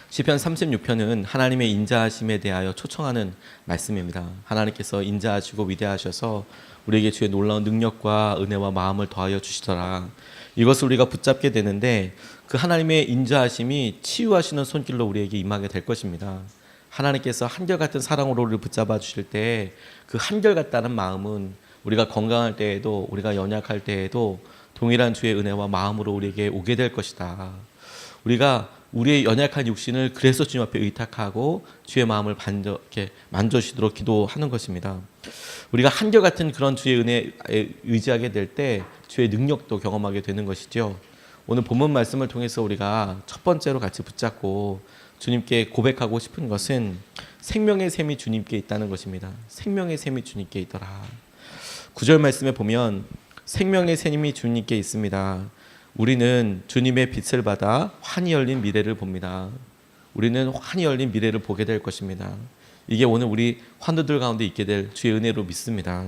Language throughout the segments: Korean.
시편 36편은 하나님의 인자하심에 대하여 초청하는 말씀입니다. 하나님께서 인자하시고 위대하셔서 우리에게 주의 놀라운 능력과 은혜와 마음을 더하여 주시더라. 이것을 우리가 붙잡게 되는데 그 하나님의 인자하심이 치유하시는 손길로 우리에게 임하게 될 것입니다. 하나님께서 한결같은 사랑으로 우리를 붙잡아 주실 때 그 한결같다는 마음은 우리가 건강할 때에도 우리가 연약할 때에도 동일한 주의 은혜와 마음으로 우리에게 오게 될 것이다. 우리가 우리의 연약한 육신을 그래서 주님 앞에 의탁하고 주의 마음을 이렇게 만져주시도록 기도하는 것입니다. 우리가 한결같은 그런 주의 은혜에 의지하게 될 때 주의 능력도 경험하게 되는 것이죠. 오늘 본문 말씀을 통해서 우리가 첫 번째로 같이 붙잡고 주님께 고백하고 싶은 것은 생명의 샘이 주님께 있다는 것입니다. 생명의 샘이 주님께 있더라. 9절 말씀에 보면 생명의 샘이 주님께 있습니다. 우리는 주님의 빛을 받아 환히 열린 미래를 봅니다. 우리는 환히 열린 미래를 보게 될 것입니다. 이게 오늘 우리 환우들 가운데 있게 될 주의 은혜로 믿습니다.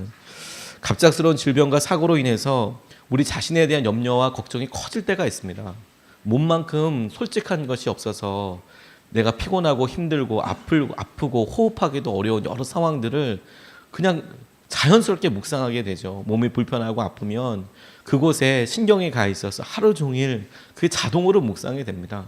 갑작스러운 질병과 사고로 인해서 우리 자신에 대한 염려와 걱정이 커질 때가 있습니다. 몸만큼 솔직한 것이 없어서 내가 피곤하고 힘들고 아프고 호흡하기도 어려운 여러 상황들을 그냥 자연스럽게 묵상하게 되죠. 몸이 불편하고 아프면 그곳에 신경이 가 있어서 하루 종일 그게 자동으로 묵상이 됩니다.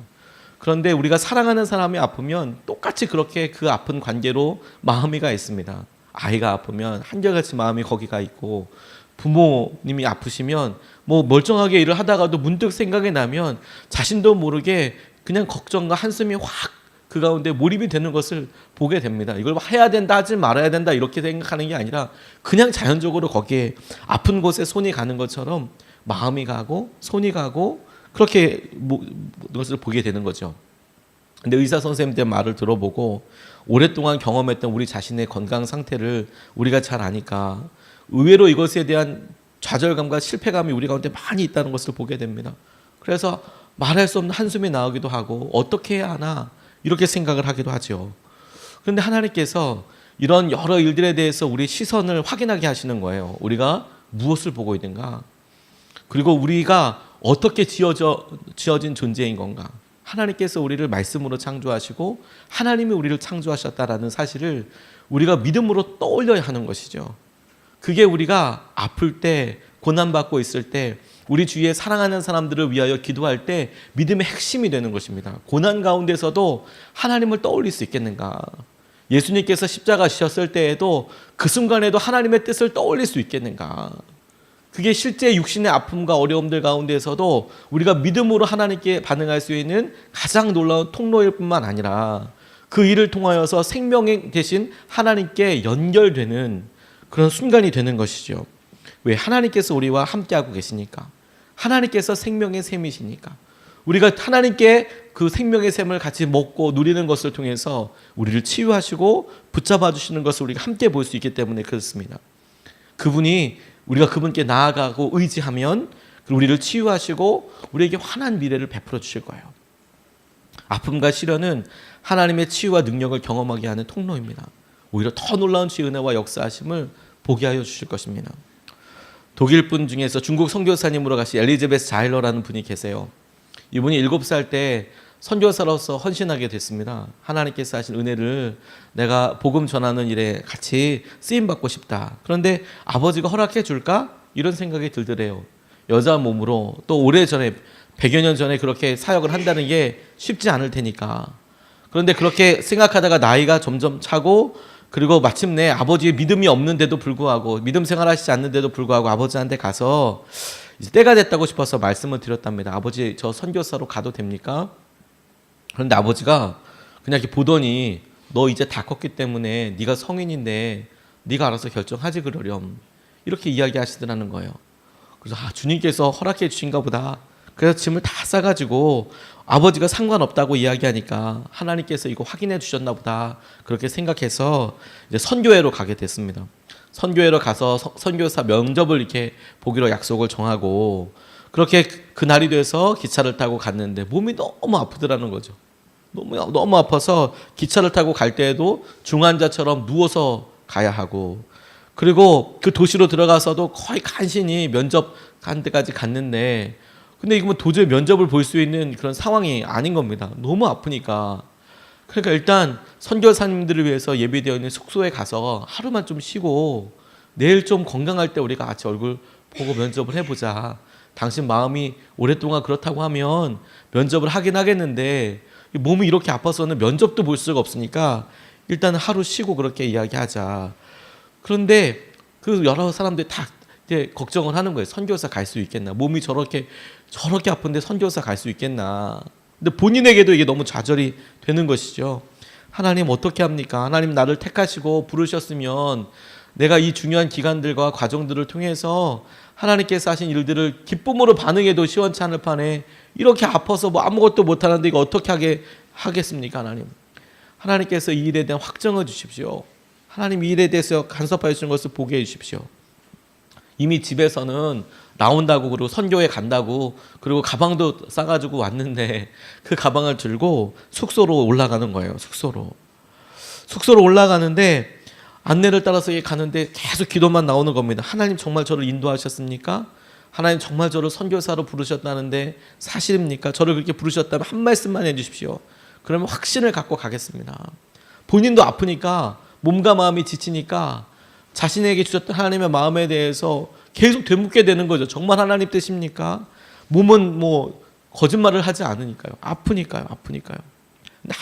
그런데 우리가 사랑하는 사람이 아프면 똑같이 그렇게 그 아픈 관계로 마음이 가 있습니다. 아이가 아프면 한결같이 마음이 거기가 있고 부모님이 아프시면 뭐 멀쩡하게 일을 하다가도 문득 생각이 나면 자신도 모르게 그냥 걱정과 한숨이 확 그 가운데 몰입이 되는 것을 보게 됩니다. 이걸 해야 된다 하지 말아야 된다 이렇게 생각하는 게 아니라 그냥 자연적으로 거기에 아픈 곳에 손이 가는 것처럼 마음이 가고 손이 가고 그렇게 것을 보게 되는 거죠. 근데 의사 선생님들 말을 들어보고 오랫동안 경험했던 우리 자신의 건강 상태를 우리가 잘 아니까 의외로 이것에 대한 좌절감과 실패감이 우리 가운데 많이 있다는 것을 보게 됩니다. 그래서 말할 수 없는 한숨이 나오기도 하고 어떻게 해야 하나 이렇게 생각을 하기도 하죠. 그런데 하나님께서 이런 여러 일들에 대해서 우리 시선을 확인하게 하시는 거예요. 우리가 무엇을 보고 있는가? 그리고 우리가 어떻게 지어진 존재인 건가? 하나님께서 우리를 말씀으로 창조하시고 하나님이 우리를 창조하셨다라는 사실을 우리가 믿음으로 떠올려야 하는 것이죠. 그게 우리가 아플 때, 고난받고 있을 때, 우리 주위에 사랑하는 사람들을 위하여 기도할 때 믿음의 핵심이 되는 것입니다. 고난 가운데서도 하나님을 떠올릴 수 있겠는가? 예수님께서 십자가 지셨을 때에도 그 순간에도 하나님의 뜻을 떠올릴 수 있겠는가? 그게 실제 육신의 아픔과 어려움들 가운데서도 우리가 믿음으로 하나님께 반응할 수 있는 가장 놀라운 통로일 뿐만 아니라 그 일을 통하여서 생명 대신 하나님께 연결되는 그런 순간이 되는 것이죠. 왜? 하나님께서 우리와 함께하고 계시니까. 하나님께서 생명의 샘이시니까. 우리가 하나님께 그 생명의 샘을 같이 먹고 누리는 것을 통해서 우리를 치유하시고 붙잡아 주시는 것을 우리가 함께 볼 수 있기 때문에 그렇습니다. 그분이 우리가 그분께 나아가고 의지하면 우리를 치유하시고 우리에게 환한 미래를 베풀어 주실 거예요. 아픔과 시련은 하나님의 치유와 능력을 경험하게 하는 통로입니다. 오히려 더 놀라운 주의 은혜와 역사하심을 보게 하여 주실 것입니다. 독일 분 중에서 중국 선교사님으로 가신 엘리자베스 자일러라는 분이 계세요. 이분이 7살 때 선교사로서 헌신하게 됐습니다. 하나님께서 하신 은혜를 내가 복음 전하는 일에 같이 쓰임받고 싶다. 그런데 아버지가 허락해 줄까? 이런 생각이 들더래요. 여자 몸으로 또 오래전에 100여 년 전에 그렇게 사역을 한다는 게 쉽지 않을 테니까. 그런데 그렇게 생각하다가 나이가 점점 차고 그리고 마침내 아버지의 믿음이 없는데도 불구하고 믿음 생활하시지 않는데도 불구하고 아버지한테 가서 이제 때가 됐다고 싶어서 말씀을 드렸답니다. 아버지 저 선교사로 가도 됩니까? 그런데 아버지가 그냥 이렇게 보더니 너 이제 다 컸기 때문에 네가 성인인데 네가 알아서 결정하지 그러렴. 이렇게 이야기하시더라는 거예요. 그래서 주님께서 허락해 주신가 보다. 그래서 짐을 다 싸가지고 아버지가 상관없다고 이야기하니까 하나님께서 이거 확인해 주셨나 보다 그렇게 생각해서 이제 선교회로 가게 됐습니다. 선교회로 가서 선교사 면접을 이렇게 보기로 약속을 정하고 그렇게 그날이 돼서 기차를 타고 갔는데 몸이 너무 아프더라는 거죠. 너무 아파서 기차를 타고 갈 때에도 중환자처럼 누워서 가야 하고 그리고 그 도시로 들어가서도 거의 간신히 면접한 데까지 갔는데 근데 이거 뭐 도저히 면접을 볼 수 있는 그런 상황이 아닌 겁니다. 너무 아프니까. 그러니까 일단 선교사님들을 위해서 예비되어 있는 숙소에 가서 하루만 좀 쉬고 내일 좀 건강할 때 우리가 같이 얼굴 보고 면접을 해보자. 당신 마음이 오랫동안 그렇다고 하면 면접을 하긴 하겠는데 몸이 이렇게 아파서는 면접도 볼 수가 없으니까 일단 하루 쉬고 그렇게 이야기하자. 그런데 그 여러 사람들이 다 이제 걱정을 하는 거예요. 선교사 갈 수 있겠나? 몸이 저렇게 아픈데 선교사 갈 수 있겠나? 근데 본인에게도 이게 너무 좌절이 되는 것이죠. 하나님 어떻게 합니까? 하나님 나를 택하시고 부르셨으면 내가 이 중요한 기간들과 과정들을 통해서 하나님께서 하신 일들을 기쁨으로 반응해도 시원치 않을 판에 이렇게 아파서 뭐 아무것도 못하는데 이거 어떻게 하겠습니까? 하나님께서 이 일에 대한 확정을 주십시오. 하나님 이 일에 대해서 간섭하여 주시는 것을 보게 해주십시오. 이미 집에서는 나온다고 그리고 선교에 간다고 그리고 가방도 싸가지고 왔는데 그 가방을 들고 숙소로 올라가는 거예요. 숙소로 올라가는데 안내를 따라서 가는데 계속 기도만 나오는 겁니다. 하나님 정말 저를 인도하셨습니까? 하나님 정말 저를 선교사로 부르셨다는데 사실입니까? 저를 그렇게 부르셨다면 한 말씀만 해주십시오. 그러면 확신을 갖고 가겠습니다. 본인도 아프니까 몸과 마음이 지치니까 자신에게 주셨던 하나님의 마음에 대해서 계속 되묻게 되는 거죠. 정말 하나님 뜻입니까? 몸은 뭐 거짓말을 하지 않으니까요. 아프니까요. 근데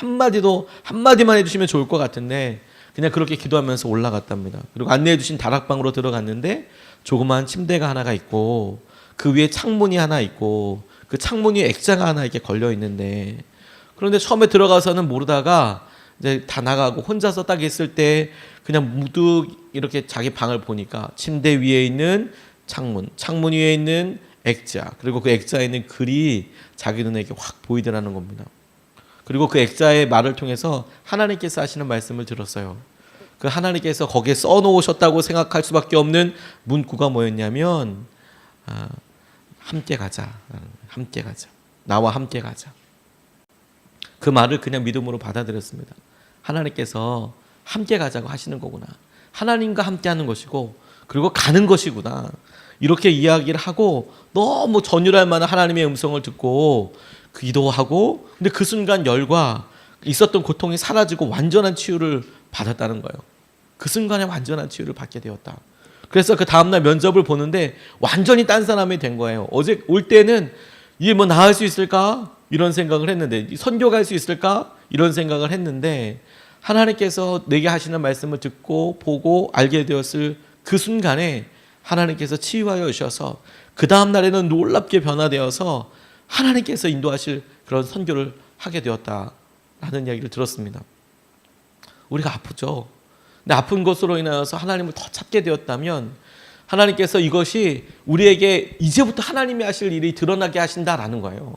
한마디만 해주시면 좋을 것 같은데 그냥 그렇게 기도하면서 올라갔답니다. 그리고 안내해 주신 다락방으로 들어갔는데 조그마한 침대가 하나가 있고 그 위에 창문이 하나 있고 그 창문 위에 액자가 하나 이렇게 걸려 있는데 그런데 처음에 들어가서는 모르다가 이제 다 나가고 혼자서 딱 있을 때 그냥 무득 이렇게 자기 방을 보니까 침대 위에 있는 창문 위에 있는 액자 그리고 그 액자에 있는 글이 자기 눈에 이렇게 확 보이더라는 겁니다. 그리고 그 액자의 말을 통해서 하나님께서 하시는 말씀을 들었어요. 그 하나님께서 거기에 써놓으셨다고 생각할 수밖에 없는 문구가 뭐였냐면 함께 가자. 나와 함께 가자. 그 말을 그냥 믿음으로 받아들였습니다. 하나님께서 함께 가자고 하시는 거구나. 하나님과 함께 하는 것이고 그리고 가는 것이구나. 이렇게 이야기를 하고 너무 전율할 만한 하나님의 음성을 듣고 기도하고 근데 그 순간 열과 있었던 고통이 사라지고 완전한 치유를 받았다는 거예요. 그 순간에 완전한 치유를 받게 되었다. 그래서 그 다음날 면접을 보는데 완전히 딴 사람이 된 거예요. 어제 올 때는 이게 뭐 나을 수 있을까? 이런 생각을 했는데 선교 갈 수 있을까? 이런 생각을 했는데 하나님께서 내게 하시는 말씀을 듣고 보고 알게 되었을 그 순간에 하나님께서 치유하여 주셔서 그 다음 날에는 놀랍게 변화되어서 하나님께서 인도하실 그런 선교를 하게 되었다라는 이야기를 들었습니다. 우리가 아프죠. 근데 아픈 것으로 인하여서 하나님을 더 찾게 되었다면 하나님께서 이것이 우리에게 이제부터 하나님이 하실 일이 드러나게 하신다라는 거예요.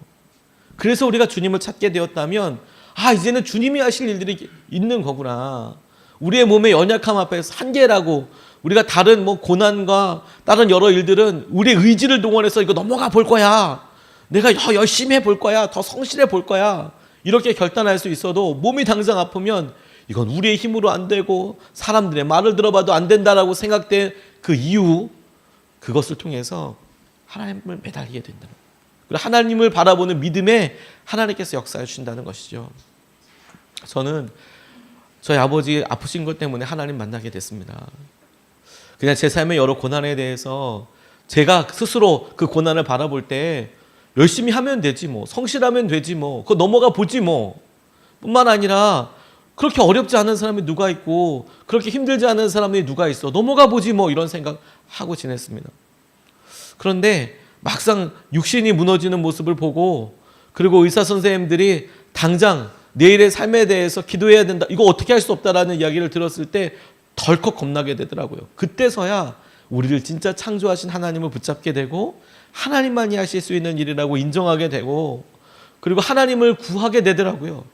그래서 우리가 주님을 찾게 되었다면 이제는 주님이 하실 일들이 있는 거구나. 우리의 몸의 연약함 앞에서 한계라고 우리가 다른 뭐 고난과 다른 여러 일들은 우리의 의지를 동원해서 이거 넘어가 볼 거야. 내가 열심히 해볼 거야. 더 성실해 볼 거야. 이렇게 결단할 수 있어도 몸이 당장 아프면 이건 우리의 힘으로 안 되고 사람들의 말을 들어봐도 안 된다라고 생각된 그 이유 그것을 통해서 하나님을 매달리게 된다. 그리고 하나님을 바라보는 믿음에 하나님께서 역사해 주신다는 것이죠. 저는 저희 아버지 아프신 것 때문에 하나님 만나게 됐습니다. 그냥 제 삶의 여러 고난에 대해서 제가 스스로 그 고난을 바라볼 때 열심히 하면 되지 뭐 성실하면 되지 뭐 그거 넘어가 보지 뭐 뿐만 아니라 그렇게 어렵지 않은 사람이 누가 있고 그렇게 힘들지 않은 사람이 누가 있어 넘어가 보지 뭐 이런 생각하고 지냈습니다. 그런데 막상 육신이 무너지는 모습을 보고 그리고 의사 선생님들이 당장 내일의 삶에 대해서 기도해야 된다 이거 어떻게 할 수 없다라는 이야기를 들었을 때 덜컥 겁나게 되더라고요. 그때서야 우리를 진짜 창조하신 하나님을 붙잡게 되고 하나님만이 하실 수 있는 일이라고 인정하게 되고 그리고 하나님을 구하게 되더라고요.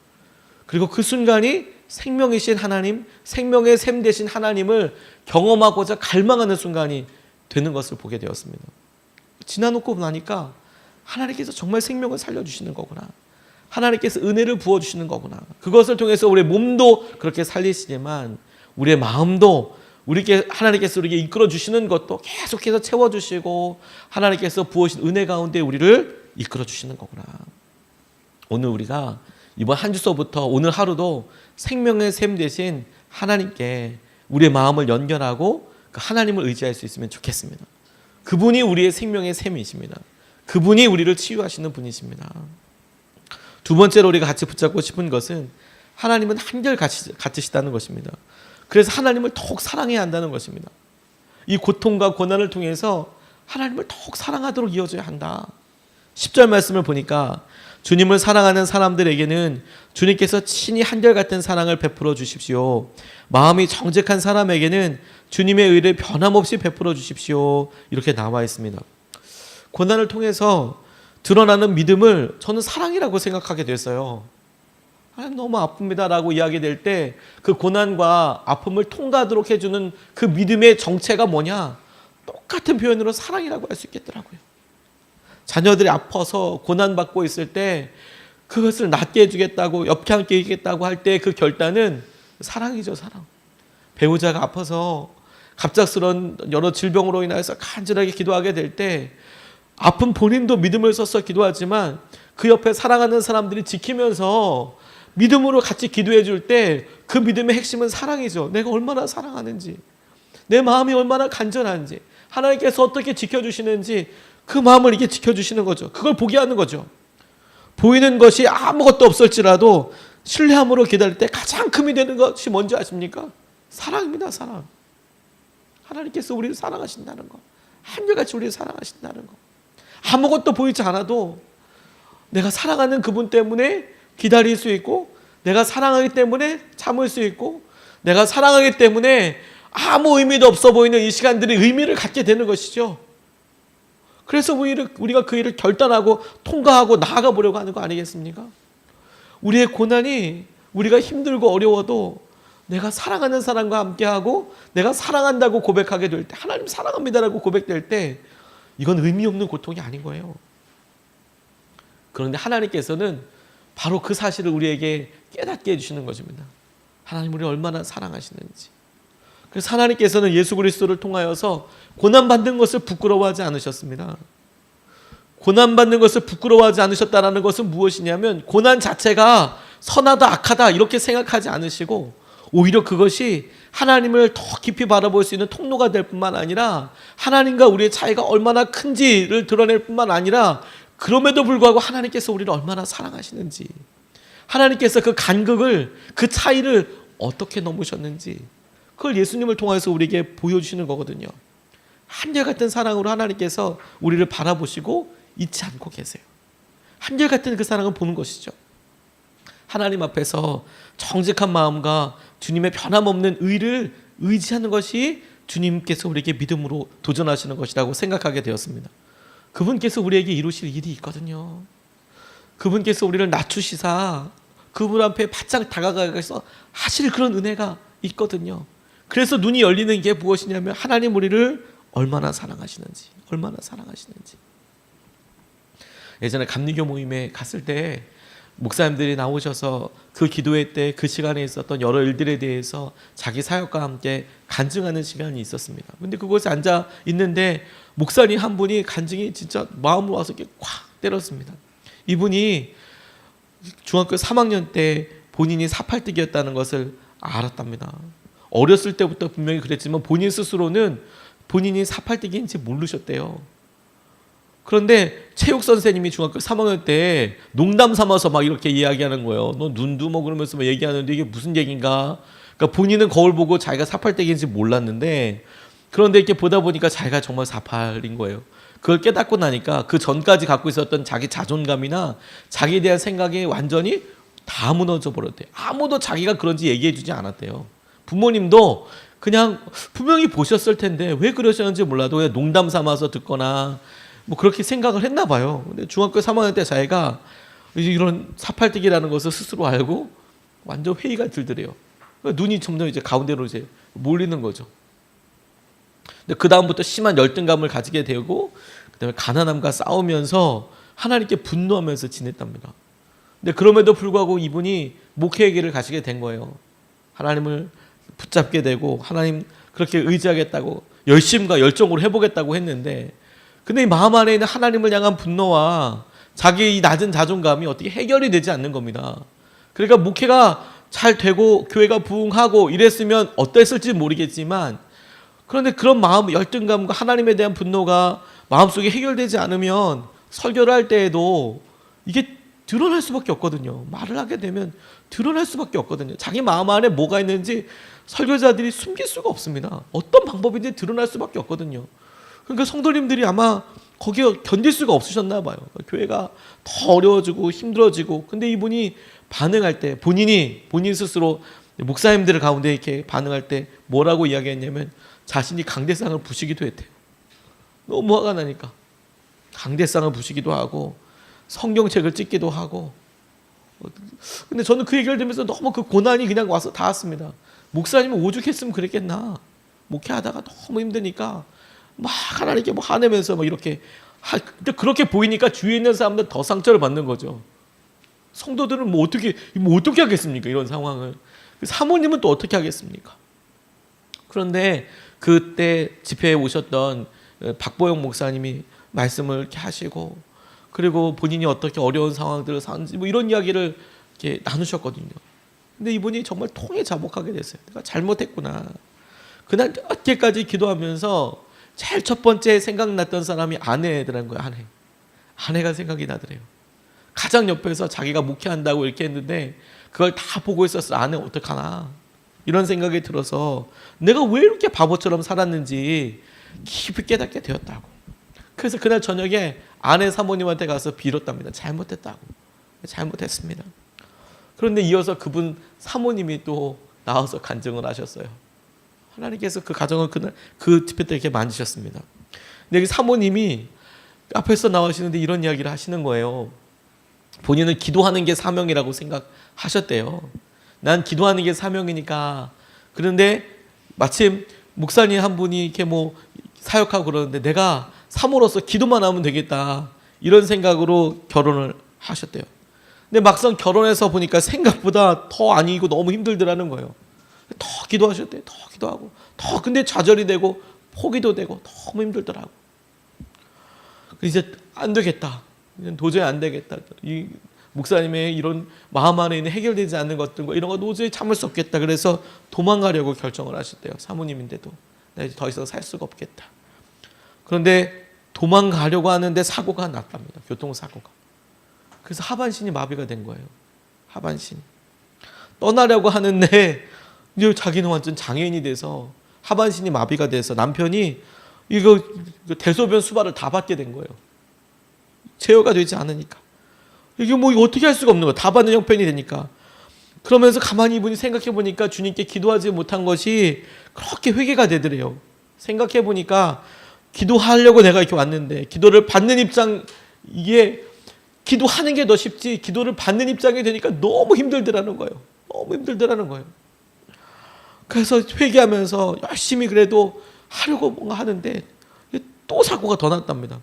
그리고 그 순간이 생명이신 하나님, 생명의 샘 되신 하나님을 경험하고자 갈망하는 순간이 되는 것을 보게 되었습니다. 지나놓고 나니까 하나님께서 정말 생명을 살려주시는 거구나. 하나님께서 은혜를 부어주시는 거구나. 그것을 통해서 우리의 몸도 그렇게 살리시지만 우리의 마음도 하나님께서 우리에게 이끌어주시는 것도 계속해서 채워주시고 하나님께서 부어주신 은혜 가운데 우리를 이끌어주시는 거구나. 오늘 우리가 이번 한 주서부터 오늘 하루도 생명의 샘 대신 하나님께 우리의 마음을 연결하고 그 하나님을 의지할 수 있으면 좋겠습니다. 그분이 우리의 생명의 샘이십니다. 그분이 우리를 치유하시는 분이십니다. 두 번째로 우리가 같이 붙잡고 싶은 것은 하나님은 한결 같으시다는 것입니다. 그래서 하나님을 더욱 사랑해야 한다는 것입니다. 이 고통과 고난을 통해서 하나님을 더욱 사랑하도록 이어져야 한다. 10절 말씀을 보니까 주님을 사랑하는 사람들에게는 주님께서 친히 한결같은 사랑을 베풀어 주십시오. 마음이 정직한 사람에게는 주님의 의를 변함없이 베풀어 주십시오. 이렇게 나와 있습니다. 고난을 통해서 드러나는 믿음을 저는 사랑이라고 생각하게 됐어요. 하나님 너무 아픕니다 라고 이야기될 때 그 고난과 아픔을 통과하도록 해주는 그 믿음의 정체가 뭐냐? 똑같은 표현으로 사랑이라고 할 수 있겠더라고요. 자녀들이 아파서 고난받고 있을 때 그것을 낫게 해주겠다고 옆에 함께 있겠다고 할 때 그 결단은 사랑이죠. 사랑. 배우자가 아파서 갑작스러운 여러 질병으로 인해서 간절하게 기도하게 될 때 아픈 본인도 믿음을 써서 기도하지만 그 옆에 사랑하는 사람들이 지키면서 믿음으로 같이 기도해 줄 때 그 믿음의 핵심은 사랑이죠. 내가 얼마나 사랑하는지, 내 마음이 얼마나 간절한지, 하나님께서 어떻게 지켜주시는지 그 마음을 이게 지켜주시는 거죠. 그걸 보게 하는 거죠. 보이는 것이 아무것도 없을지라도 신뢰함으로 기다릴 때 가장 큰 힘이 되는 것이 뭔지 아십니까? 사랑입니다. 사랑. 하나님께서 우리를 사랑하신다는 거, 한결같이 우리를 사랑하신다는 거. 아무것도 보이지 않아도 내가 사랑하는 그분 때문에 기다릴 수 있고, 내가 사랑하기 때문에 참을 수 있고, 내가 사랑하기 때문에 아무 의미도 없어 보이는 이 시간들이 의미를 갖게 되는 것이죠. 그래서 우리가 그 일을 결단하고 통과하고 나아가 보려고 하는 거 아니겠습니까? 우리의 고난이 우리가 힘들고 어려워도 내가 사랑하는 사람과 함께하고 내가 사랑한다고 고백하게 될 때, 하나님 사랑합니다라고 고백될 때 이건 의미 없는 고통이 아닌 거예요. 그런데 하나님께서는 바로 그 사실을 우리에게 깨닫게 해주시는 것입니다. 하나님 우리를 얼마나 사랑하시는지. 그래서 하나님께서는 예수 그리스도를 통하여서 고난받는 것을 부끄러워하지 않으셨습니다. 고난받는 것을 부끄러워하지 않으셨다는 것은 무엇이냐면 고난 자체가 선하다 악하다 이렇게 생각하지 않으시고 오히려 그것이 하나님을 더 깊이 바라볼 수 있는 통로가 될 뿐만 아니라 하나님과 우리의 차이가 얼마나 큰지를 드러낼 뿐만 아니라 그럼에도 불구하고 하나님께서 우리를 얼마나 사랑하시는지, 하나님께서 그 간극을, 그 차이를 어떻게 넘으셨는지 그걸 예수님을 통해서 우리에게 보여주시는 거거든요. 한결같은 사랑으로 하나님께서 우리를 바라보시고 잊지 않고 계세요. 한결같은 그 사랑을 보는 것이죠. 하나님 앞에서 정직한 마음과 주님의 변함없는 의를 의지하는 것이 주님께서 우리에게 믿음으로 도전하시는 것이라고 생각하게 되었습니다. 그분께서 우리에게 이루실 일이 있거든요. 그분께서 우리를 낮추시사 그분 앞에 바짝 다가가서 하실 그런 은혜가 있거든요. 그래서 눈이 열리는 게 무엇이냐면 하나님 우리를 얼마나 사랑하시는지, 얼마나 사랑하시는지. 예전에 감리교 모임에 갔을 때 목사님들이 나오셔서 그 기도회 때 그 시간에 있었던 여러 일들에 대해서 자기 사역과 함께 간증하는 시간이 있었습니다. 근데 그곳에 앉아 있는데 목사님 한 분이 간증이 진짜 마음으로 와서 이렇게 콱 때렸습니다. 이분이 중학교 3학년 때 본인이 사팔뜨기였다는 것을 알았답니다. 어렸을 때부터 분명히 그랬지만 본인 스스로는 본인이 사팔뜨기인지 모르셨대요. 그런데 체육 선생님이 중학교 3학년 때 농담 삼아서 막 이렇게 이야기하는 거예요. 너 눈도 뭐 그러면서 막 얘기하는데 이게 무슨 얘기인가? 그러니까 본인은 거울 보고 자기가 사팔때기인지 몰랐는데 그런데 이렇게 보다 보니까 자기가 정말 사팔인 거예요. 그걸 깨닫고 나니까 그 전까지 갖고 있었던 자기 자존감이나 자기에 대한 생각이 완전히 다 무너져 버렸대요. 아무도 자기가 그런지 얘기해 주지 않았대요. 부모님도 그냥 분명히 보셨을 텐데 왜 그러셨는지 몰라도 왜 농담 삼아서 듣거나 뭐 그렇게 생각을 했나 봐요. 근데 중학교 3학년 때 자기가 이런 사팔뜨기라는 것을 스스로 알고 완전 회의가 들더래요. 눈이 점점 이제 가운데로 이제 몰리는 거죠. 근데 그 다음부터 심한 열등감을 가지게 되고 그다음에 가난함과 싸우면서 하나님께 분노하면서 지냈답니다. 근데 그럼에도 불구하고 이분이 목회의 길을 가시게 된 거예요. 하나님을 붙잡게 되고 하나님 그렇게 의지하겠다고 열심과 열정으로 해보겠다고 했는데 근데 이 마음 안에 있는 하나님을 향한 분노와 자기 이 낮은 자존감이 어떻게 해결이 되지 않는 겁니다. 그러니까 목회가 잘 되고 교회가 부흥하고 이랬으면 어땠을지 모르겠지만, 그런데 그런 마음, 열등감과 하나님에 대한 분노가 마음속에 해결되지 않으면 설교를 할 때에도 이게 드러날 수밖에 없거든요. 말을 하게 되면 드러날 수밖에 없거든요. 자기 마음 안에 뭐가 있는지 설교자들이 숨길 수가 없습니다. 어떤 방법인지 드러날 수밖에 없거든요. 그러니까 성도님들이 아마 거기에 견딜 수가 없으셨나 봐요. 교회가 더 어려워지고 힘들어지고, 근데 이분이 반응할 때 본인 스스로 목사님들 가운데 이렇게 반응할 때 뭐라고 이야기했냐면 자신이 강대상을 부시기도 했대요. 너무 화가 나니까 강대상을 부시기도 하고 성경책을 찍기도 하고. 근데 저는 그 얘기를 들으면서 너무 그 고난이 그냥 와서 닿았습니다. 목사님은 오죽했으면 그랬겠나. 목회하다가 너무 힘드니까 막 하나님께 뭐 화내면서 막 이렇게 근데 그렇게 보이니까 주위에 있는 사람들 더 상처를 받는 거죠. 성도들은 뭐 어떻게 하겠습니까? 이런 상황을. 사모님은 또 어떻게 하겠습니까? 그런데 그때 집회에 오셨던 박보영 목사님이 말씀을 이렇게 하시고, 그리고 본인이 어떻게 어려운 상황들을 사는지 뭐 이런 이야기를 이렇게 나누셨거든요. 근데 이분이 정말 통에 자복하게 됐어요. 내가 잘못했구나. 그날 늦게까지 기도하면서 제일 첫 번째 생각났던 사람이 아내더라는 거예요. 아내가 생각이 나더래요. 가장 옆에서 자기가 목회한다고 이렇게 했는데 그걸 다 보고 있었어. 아내 어떡하나 이런 생각이 들어서 내가 왜 이렇게 바보처럼 살았는지 깊이 깨닫게 되었다고. 그래서 그날 저녁에 아내 사모님한테 가서 빌었답니다. 잘못했습니다. 그런데 이어서 그분 사모님이 또 나와서 간증을 하셨어요. 하나님께서 그 가정을 그날 그 집회 때 이렇게 만지셨습니다. 근데 사모님이 앞에서 나오시는데 이런 이야기를 하시는 거예요. 본인은 기도하는 게 사명이라고 생각하셨대요. 난 기도하는 게 사명이니까. 그런데 마침 목사님 한 분이 이렇게 뭐 사역하고 그러는데 내가 사모로서 기도만 하면 되겠다 이런 생각으로 결혼을 하셨대요. 근데 막상 결혼해서 보니까 생각보다 더 아니고 너무 힘들더라는 거예요. 더 기도하셨대요. 더 기도하고 더 근데 좌절이 되고 포기도 되고 너무 힘들더라고. 이제 안 되겠다. 이제 도저히 안 되겠다. 이 목사님의 이런 마음 안에 있는 해결되지 않는 것들과 이런 거 도저히 참을 수 없겠다. 그래서 도망가려고 결정을 하셨대요. 사모님인데도 나 이제 더 이상 살 수가 없겠다. 그런데 도망가려고 하는데 사고가 났답니다. 교통사고가. 그래서 하반신이 마비가 된 거예요. 하반신. 떠나려고 하는데 이제 자기는 완전 장애인이 돼서 하반신이 마비가 돼서 남편이 이거 대소변 수발을 다 받게 된 거예요. 제어가 되지 않으니까. 이게 뭐 어떻게 할 수가 없는 거예요. 다 받는 형편이 되니까. 그러면서 가만히 이분이 생각해 보니까 주님께 기도하지 못한 것이 그렇게 회개가 되더래요. 생각해 보니까 기도하려고 내가 이렇게 왔는데 기도를 받는 입장, 이게 기도하는 게 더 쉽지 기도를 받는 입장이 되니까 너무 힘들더라는 거예요. 너무 힘들더라는 거예요. 그래서 회개하면서 열심히 그래도 하려고 뭔가 하는데 또 사고가 더 났답니다.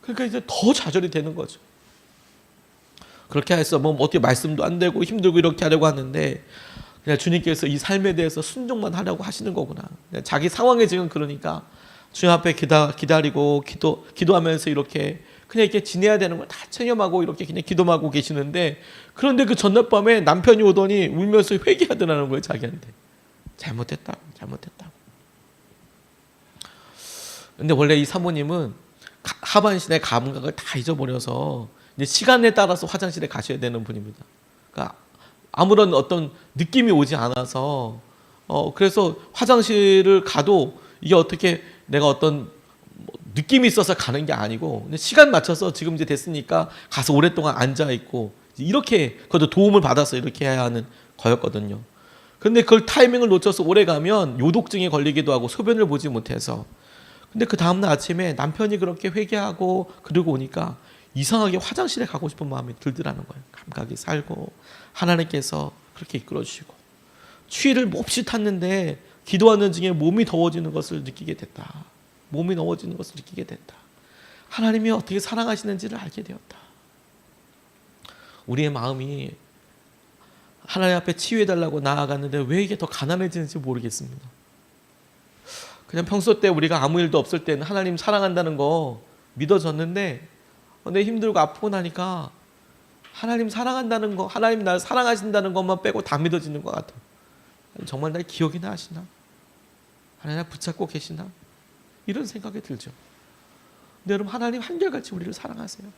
그러니까 이제 더 좌절이 되는 거죠. 그렇게 해서 뭐 어떻게 말씀도 안 되고 힘들고 이렇게 하려고 하는데 그냥 주님께서 이 삶에 대해서 순종만 하려고 하시는 거구나. 자기 상황에 지금 그러니까 주님 앞에 기다리고 기도하면서 이렇게 그냥 이렇게 지내야 되는 걸 다 체념하고 이렇게 그냥 기도만 하고 계시는데, 그런데 그 전날 밤에 남편이 오더니 울면서 회개하더라는 거예요. 자기한테. 잘못했다고. 근데 원래 이 사모님은 하반신의 감각을 다 잊어버려서 이제 시간에 따라서 화장실에 가셔야 되는 분입니다. 그러니까 아무런 어떤 느낌이 오지 않아서 그래서 화장실을 가도 이게 어떻게 내가 어떤 느낌이 있어서 가는 게 아니고 근데 시간 맞춰서 지금 이제 됐으니까 가서 오랫동안 앉아 있고 이렇게 그것도 도움을 받아서 이렇게 해야 하는 거였거든요. 근데 그걸 타이밍을 놓쳐서 오래 가면 요독증에 걸리기도 하고 소변을 보지 못해서. 근데 그 다음날 아침에 남편이 그렇게 회개하고 그러고 오니까 이상하게 화장실에 가고 싶은 마음이 들더라는 거예요. 감각이 살고 하나님께서 그렇게 이끌어 주시고 추위를 몹시 탔는데 기도하는 중에 몸이 더워지는 것을 느끼게 됐다. 하나님이 어떻게 사랑하시는지를 알게 되었다. 우리의 마음이 하나님 앞에 치유해달라고 나아갔는데 왜 이게 더 가난해지는지 모르겠습니다. 그냥 평소 때 우리가 아무 일도 없을 때는 하나님 사랑한다는 거 믿어졌는데 내 힘들고 아프고 나니까 하나님 사랑한다는 거, 하나님 날 사랑하신다는 것만 빼고 다 믿어지는 것 같아요. 정말 날 기억이나 하시나? 하나님 날 붙잡고 계시나? 이런 생각이 들죠. 근데 여러분, 하나님 한결같이 우리를 사랑하세요.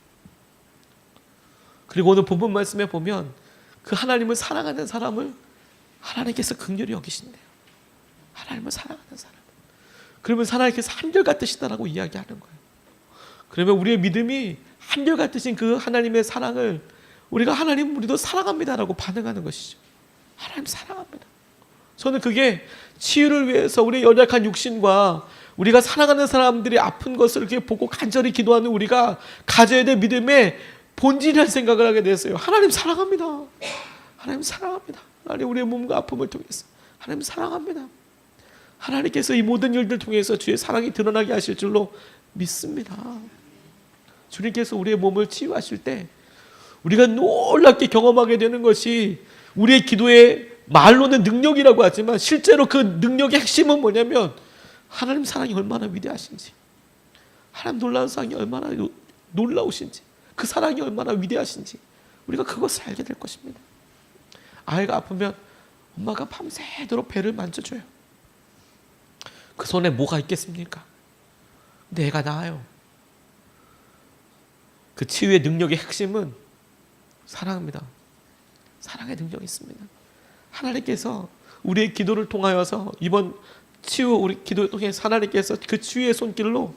그리고 오늘 본문 말씀에 보면 그 하나님을 사랑하는 사람을 하나님께서 긍휼히 여기신대요. 하나님을 사랑하는 사람. 그러면 하나님께서 한결같으시다라고 이야기하는 거예요. 그러면 우리의 믿음이 한결같으신 그 하나님의 사랑을 우리가 하나님 우리도 사랑합니다라고 반응하는 것이죠. 하나님 사랑합니다. 저는 그게 치유를 위해서 우리의 연약한 육신과 우리가 사랑하는 사람들이 아픈 것을 이렇게 보고 간절히 기도하는 우리가 가져야 될 믿음의 본질이라는 생각을 하게 됐어요. 하나님 사랑합니다. 하나님 사랑합니다. 하나님 우리의 몸과 아픔을 통해서 하나님 사랑합니다. 하나님께서 이 모든 일들 통해서 주의 사랑이 드러나게 하실 줄로 믿습니다. 주님께서 우리의 몸을 치유하실 때 우리가 놀랍게 경험하게 되는 것이 우리의 기도의 말로는 능력이라고 하지만 실제로 그 능력의 핵심은 뭐냐면 하나님 사랑이 얼마나 위대하신지, 하나님 놀라운 사랑이 얼마나 놀라우신지, 그 사랑이 얼마나 위대하신지 우리가 그것을 알게 될 것입니다. 아이가 아프면 엄마가 밤새도록 배를 만져줘요. 그 손에 뭐가 있겠습니까? 근데 애가 나아요. 그 치유의 능력의 핵심은 사랑입니다. 사랑의 능력이 있습니다. 하나님께서 우리의 기도를 통하여서 이번 치유 우리 기도를 통해 하나님께서 그 치유의 손길로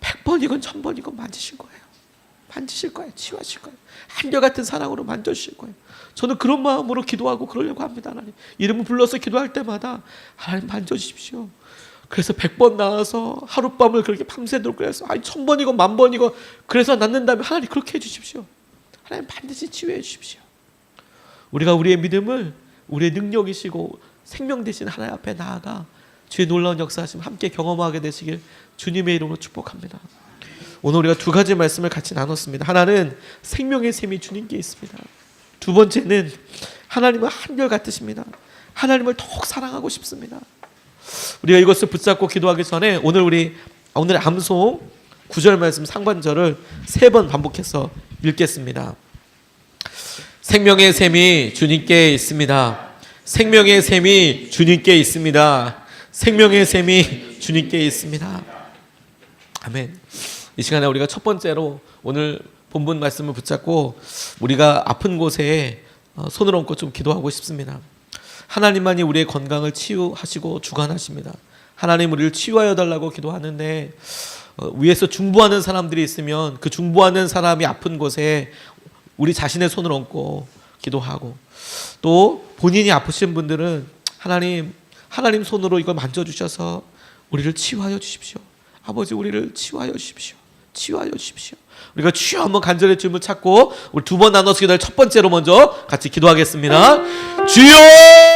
100번이건 1000번이건 만지실 거예요. 만지실 거예요. 치유하실 거예요. 한결같은 사랑으로 만져주실 거예요. 저는 그런 마음으로 기도하고 그러려고 합니다. 하나님 이름을 불러서 기도할 때마다 하나님 만져주십시오. 그래서 100번 나와서 하룻밤을 그렇게 밤새도록 그래서 1000번이건 10,000번이건 그래서 낫는다면 하나님 그렇게 해주십시오. 하나님 반드시 치유해 주십시오. 우리가 우리의 믿음을 우리의 능력이시고 생명 되신 하나님 앞에 나아가 주의 놀라운 역사하심 함께 경험하게 되시길 주님의 이름으로 축복합니다. 오늘 우리가 두 가지 말씀을 같이 나눴습니다. 하나는 생명의 샘이 주님께 있습니다. 두 번째는 하나님은 한결같으십니다. 하나님을 더욱 사랑하고 싶습니다. 우리가 이것을 붙잡고 기도하기 전에 오늘의 암송 9절 말씀 상반절을 3번 반복해서 읽겠습니다. 생명의 샘이 주님께 있습니다. 생명의 샘이 주님께 있습니다. 생명의 샘이 주님께 있습니다. 아멘. 이 시간에 우리가 첫 번째로 오늘 본문 말씀을 붙잡고 우리가 아픈 곳에 손을 얹고 좀 기도하고 싶습니다. 하나님만이 우리의 건강을 치유하시고 주관하십니다. 하나님 우리를 치유하여 달라고 기도하는데 위에서 중보하는 사람들이 있으면 그 중보하는 사람이 아픈 곳에 우리 자신의 손을 얹고 기도하고 또 본인이 아프신 분들은 하나님 손으로 이걸 만져주셔서 우리를 치유하여 주십시오. 아버지 우리를 치유하여 주십시오. 치유하여 주십시오. 우리가 치유 한번 간절히 주님을 찾고 우리 두 번 나눠서 기도할 첫 번째로 먼저 같이 기도하겠습니다. 주여